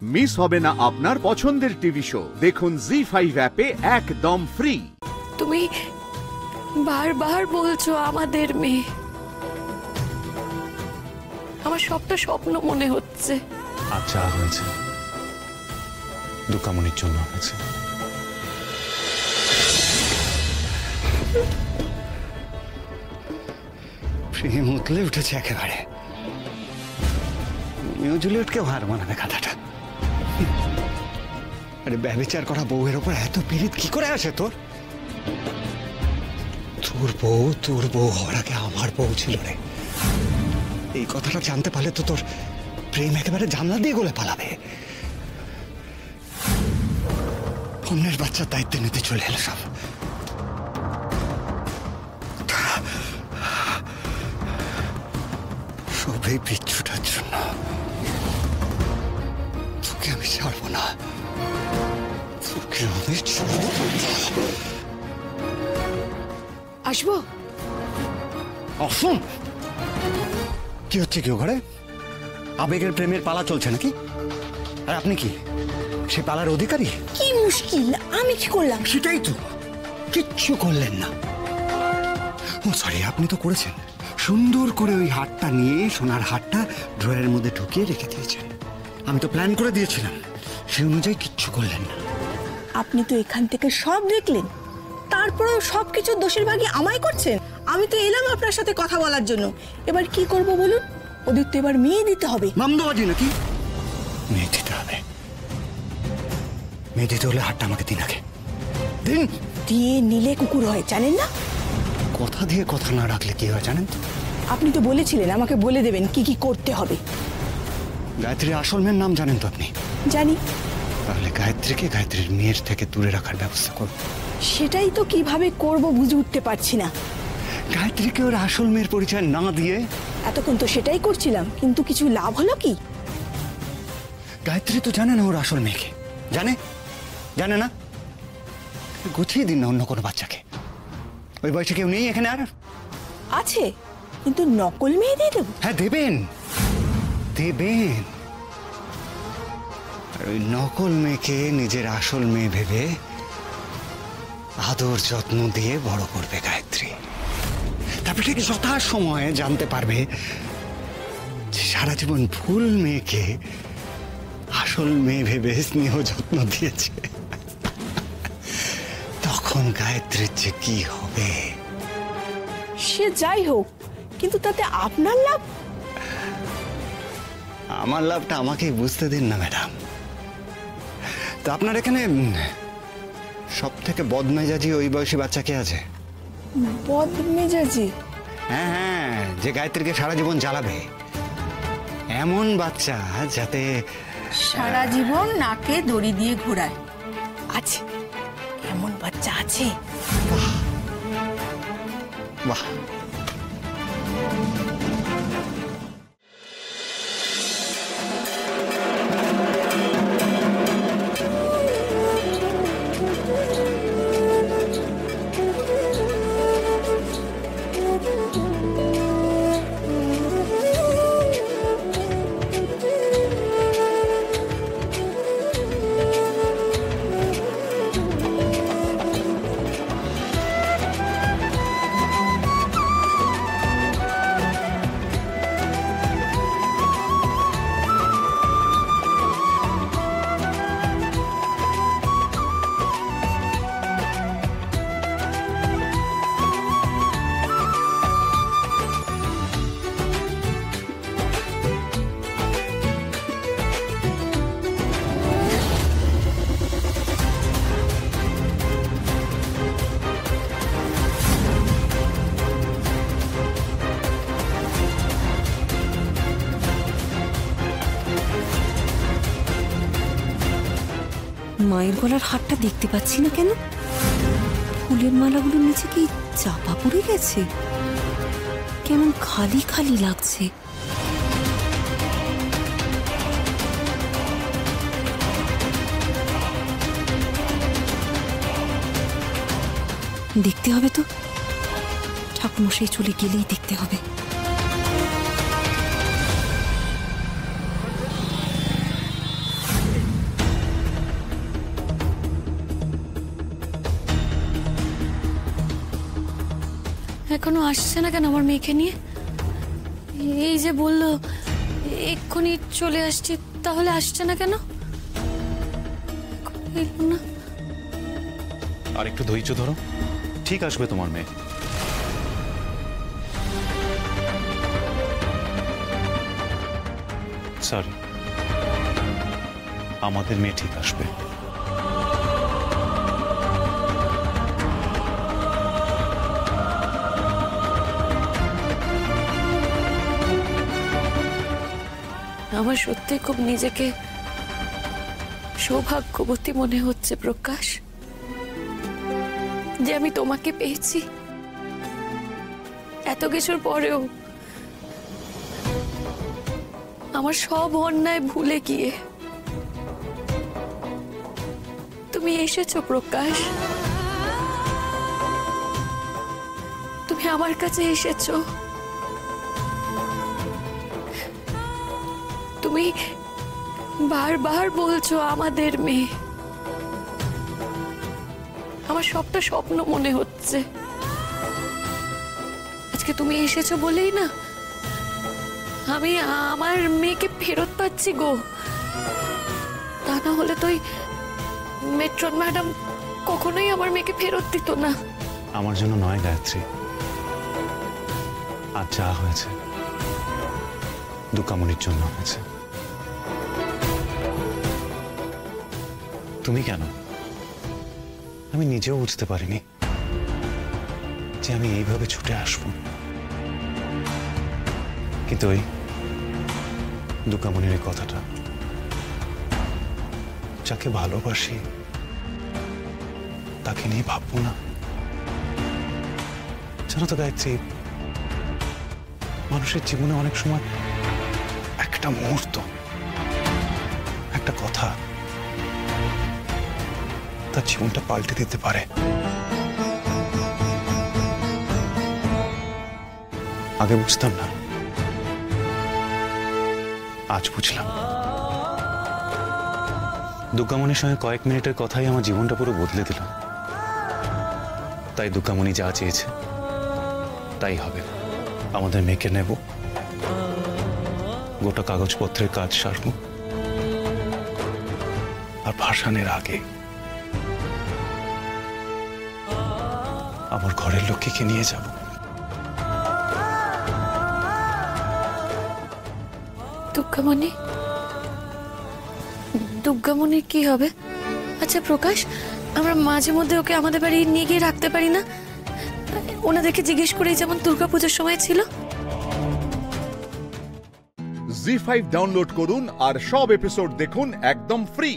Miss হবে না আপনার পছন্দের টিভি শো। দেখুন জি5 অ্যাপে একদম ফ্রি। তুমি বারবার বলছো আমাদের মেয়ে, আমার সবটা স্বপ্ন মনে হচ্ছে। আচ্ছা হয়েছে, দুকামনির জন্য হয়েছে। প্রেম উতলে উঠেছে একেবারে। জুলিয়েটকে হার মানাবে কথাটা। আরে ব্যভিচার করা বউয়ের ওপর এত পীড়িত কি করে আসে তোর? তোর বউ হওয়ার আগে আমার বউ ছিল রে। এই কথাটা জানতে পারলে তো তোর প্রেম একেবারে জানলা দিয়ে গলে পালাবে। অন্যের বাচ্চার দায়িত্ব নিতে চলে এলো সব। সবই বিচ্ছুটার জন্য। তোকে আমি ছাড়বো না, তোকে আমি ছাড়বো না। আসবো? আসুন। কি হচ্ছে কি ঘরে? আবেগের প্রেমের পালা চলছে নাকি? আর আপনি কি সে পালার অধিকারী? কি মুশকিল, আমি কি করলাম? সেটাই তো, কিচ্ছু করলেন না। ও সরি, আপনি তো করেছেন। সুন্দর করে ওই হারটা নিয়ে, সোনার হারটা ড্রয়ারের মধ্যে ঢুকিয়ে রেখে দিয়েছেন। আমি তো প্ল্যান করে দিয়েছিলাম, সে অনুযায়ী কিচ্ছু করলেন না। আপনি তো এখান থেকে সব দেখলেন, তারপরেও সবকিছু দোষের ভাগী আমায় করছেন। আমি তো এলাম আপনার সাথে কথা বলার জন্য। এবার কি করব বলুন? ওদের তো এবার মেয়ে দিতে হবে। মামদাবাজি নাকি? মেয়ে দিতে হবে। মেয়ে দিতে হলে হারটা আমাকে দিন আগে। দিন। দিয়ে নিলে কুকুর হয়, জানেন না? কথা দিয়ে কথা না রাখলে কি হয় জানেন তো? আপনি তো বলেছিলেন আমাকে বলে দেবেন কি কি করতে হবে। গায়ত্রীর আসল মেয়ের নাম জানেন তো আপনি? জানি। তাহলে গায়ত্রীকে গায়ত্রীর মেয়ের থেকে দূরে রাখার ব্যবস্থা করুন। সেটাই তো কিভাবে করব বুঝে উঠতে পারছি না। গায়ত্রীকে ওর আসল মেয়ের পরিচয় না দিয়ে? এতক্ষণ তো সেটাই করছিলাম, কিন্তু কিছু লাভ হলো কি? গায়ত্রী তো জানে না ওর আসল মেয়েকে। জানে? জানে না? গুছিয়ে দিন না অন্য কোনো বাচ্চাকে। ওই বয়সে কেউ নেই এখানে আর? আছে, কিন্তু নকল মেয়ে দিয়ে দেবো? হ্যাঁ দেবেন, দেবেন। আর ওই নকল মেয়েকে নিজের আসল মেয়ে ভেবে আদর যত্ন দিয়ে বড় করবে গায়ত্রী। তারপরে ঠিক যথা সময়ে জানতে পারবে যে সারা জীবন ভুল মেয়েকে আসল মেয়ে ভেবে স্নেহ যত্ন দিয়েছে। তখন গায়ত্রীর যে কি হবে। সে যাই হোক, কিন্তু তাতে আপনার লাভ? আমার লাভটা আমাকেই বুঝতে দিন না ম্যাডাম। তো আপনার এখানে সব থেকে বদমেজাজি ওই বয়সী বাচ্চা কে আছে? বদমেজাজি? হ্যাঁ হ্যাঁ, যে গায়ত্রীকে সারা জীবন জ্বালাবে। এমন বাচ্চা যাতে সারা জীবন নাকে দড়ি দিয়ে ঘোরায়। আছে, এমন বাচ্চা আছে। বাহ। মায়ের গলার হারটা দেখতে পাচ্ছি না কেন? ফুলের মালাগুলোর নিচে কি চাপা পড়ে গেছে? কেমন খালি খালি লাগছে। দেখতে হবে তো, ঠাকুরমশাই চলে গেলেই দেখতে হবে। এখনো আসছে না কেন আমার মেয়েকে নিয়ে? এই যে বললো এক্ষুনি চলে আসছি, তাহলে আসছে না কেন? এখনো এলো না। আর একটু ধৈর্য ধরো, ঠিক আসবে তোমার মেয়ে। সরি, আমাদের মেয়ে ঠিক আসবে। আমার সত্যি খুব নিজেকে সৌভাগ্যবতী মনে হচ্ছে প্রকাশ, যে আমি তোমাকে পেয়েছি। এত কিছুর পরেও আমার সব অন্যায় ভুলে গিয়ে তুমি এসেছো প্রকাশ। তুমি আমার কাছে এসেছো। তুমি বারবার বলছো আমাদের মেয়ে। আমার সবটা স্বপ্ন মনে হচ্ছে। আজকে তুমি এসেছো বলেই না আমি আমার মেয়েকে ফেরত পাচ্ছি গো। তা না হলে তো মেট্রন ম্যাডাম কখনোই আমার মেয়েকে ফেরত দিত না। আমার জন্য নয় গায়ত্রী, আর যা হয়েছে দুকামনির জন্য হয়েছে। তুমি কেন? আমি নিজেও বুঝতে পারিনি যে আমি এইভাবে ছুটে আসবো, কিন্তু ওই দুকামনির এই কথাটা, যাকে ভালোবাসি তাকে নিয়ে ভাববো না। জানো তো গায়ত্রী, মানুষের জীবনে অনেক সময় একটা মুহূর্ত, একটা কথা তার জীবনটা পাল্টে দিতে পারে। আগে বুঝতাম না, আজ বুঝলাম। দুর্গামণির সঙ্গে কয়েক মিনিটের কথাই আমার জীবনটা পুরো বদলে দিল। তাই দুর্গামণি যা চেয়েছে তাই হবে। আমাদের মেয়েকে নেব, গোটা কাগজপত্রের কাজ সারব, আর ভাসানের আগে আমার ঘরের লক্ষ্মীকে নিয়ে যাব। দুর্গামণি, দুর্গামণির কি হবে? আচ্ছা প্রকাশ, আমরা মাঝে মধ্যে ওকে আমাদের বাড়ি নিয়ে গিয়ে রাখতে পারি না? ওনাদেরকে জিজ্ঞেস করেই যেমন দুর্গাপূজার সময় ছিল। জি5 ডাউনলোড করুন আর সব এপিসোড দেখুন একদম ফ্রি।